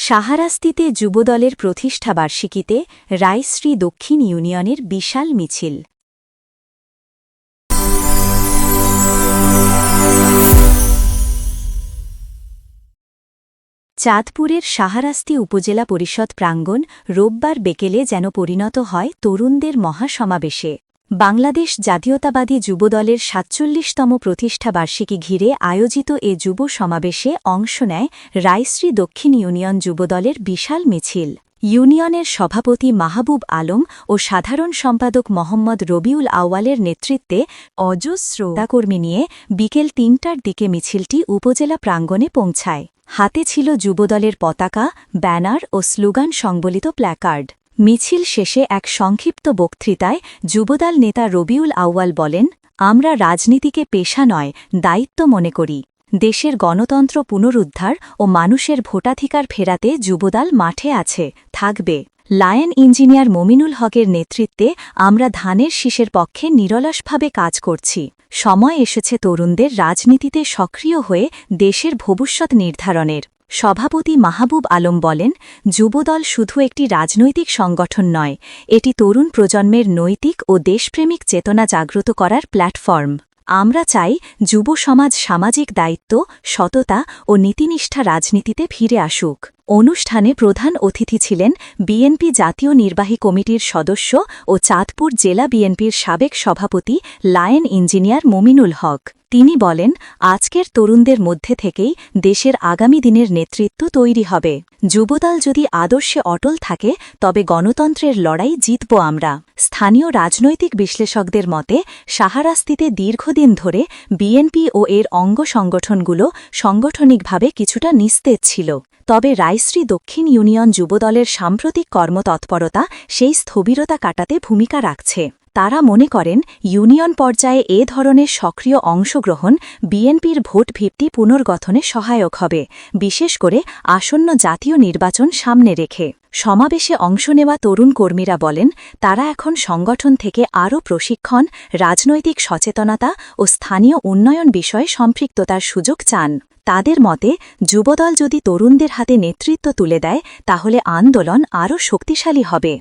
সাহারাস্তিতে যুবদলের প্রতিষ্ঠাবার্ষিকীতে রায়শ্রী দক্ষিণ ইউনিয়নের বিশাল মিছিল। চাঁদপুরের সাহারাস্তি উপজেলা পরিষদ প্রাঙ্গণ রোববার বিকেলে যেন পরিণত হয় তরুণদের মহাসমাবেশে। বাংলাদেশ জাতীয়তাবাদী যুবদলের ৪৭তম প্রতিষ্ঠাবার্ষিকী ঘিরে আয়োজিত এ যুব সমাবেশে অংশ নেয় রায়শ্রী দক্ষিণ ইউনিয়ন যুবদলের বিশাল মিছিল। ইউনিয়নের সভাপতি মাহবুব আলম ও সাধারণ সম্পাদক মোহাম্মদ রবিউল আউয়ালের নেতৃত্বে অজস্র কর্মী নিয়ে বিকেল ৩টার দিকে মিছিলটি উপজেলা প্রাঙ্গণে পৌঁছায়। হাতে ছিল যুবদলের পতাকা, ব্যানার ও স্লোগান সংবলিত প্ল্যাকার্ড। মিছিল শেষে এক সংক্ষিপ্ত বক্তৃতায় যুবদল নেতা রবিউল আউয়াল বলেন, আমরা রাজনীতিকে পেশা নয়, দায়িত্ব মনে করি। দেশের গণতন্ত্র পুনরুদ্ধার ও মানুষের ভোটাধিকার ফেরাতে যুবদল মাঠে আছে, থাকবে। লায়ন ইঞ্জিনিয়ার মমিনুল হকের নেতৃত্বে আমরা ধানের শীষের পক্ষে নিরলসভাবে কাজ করছি। সময় এসেছে তরুণদের রাজনীতিতে সক্রিয় হয়ে দেশের ভবিষ্যৎ নির্ধারণের। সভাপতি মাহবুব আলম বলেন, যুবদল শুধু একটি রাজনৈতিক সংগঠন নয়, এটি তরুণ প্রজন্মের নৈতিক ও দেশপ্রেমিক চেতনা জাগ্রত করার প্ল্যাটফর্ম। আমরা চাই যুব সমাজ সামাজিক দায়িত্ব, সততা ও নীতিনিষ্ঠা রাজনীতিতে ফিরে আসুক। অনুষ্ঠানে প্রধান অতিথি ছিলেন বিএনপি জাতীয় নির্বাহী কমিটির সদস্য ও চাঁদপুর জেলা বিএনপির সাবেক সভাপতি লায়ন ইঞ্জিনিয়ার মমিনুল হক। তিনি বলেন, আজকের তরুণদের মধ্যে থেকেই দেশের আগামী দিনের নেতৃত্ব তৈরি হবে। যুবদল যদি আদর্শে অটল থাকে তবে গণতন্ত্রের লড়াই জিতব আমরা। স্থানীয় রাজনৈতিক বিশ্লেষকদের মতে সাহারাস্তিতে দীর্ঘদিন ধরে বিএনপি ও এর অঙ্গ সংগঠনগুলো সাংগঠনিকভাবে কিছুটা নিস্তেজ ছিল। তবে রায়শ্রী দক্ষিণ ইউনিয়ন যুবদলের সাম্প্রতিক কর্মতৎপরতা সেই স্থবিরতা কাটাতে ভূমিকা রাখছে। তারা মনে করেন, ইউনিয়ন পর্যায়ে এ ধরনের সক্রিয় অংশগ্রহণ বিএনপির ভোট ভিত্তি পুনর্গঠনে সহায়ক হবে, বিশেষ করে আসন্ন জাতীয় নির্বাচন সামনে রেখে। সমাবেশে অংশ নেওয়া তরুণ কর্মীরা বলেন, তারা এখন সংগঠন থেকে আরও প্রশিক্ষণ, রাজনৈতিক সচেতনতা ও স্থানীয় উন্নয়ন বিষয়ে সম্পৃক্ততার সুযোগ চান। তাদের মতে, যুবদল যদি তরুণদের হাতে নেতৃত্ব তুলে দেয় তাহলে আন্দোলন আরও শক্তিশালী হবে।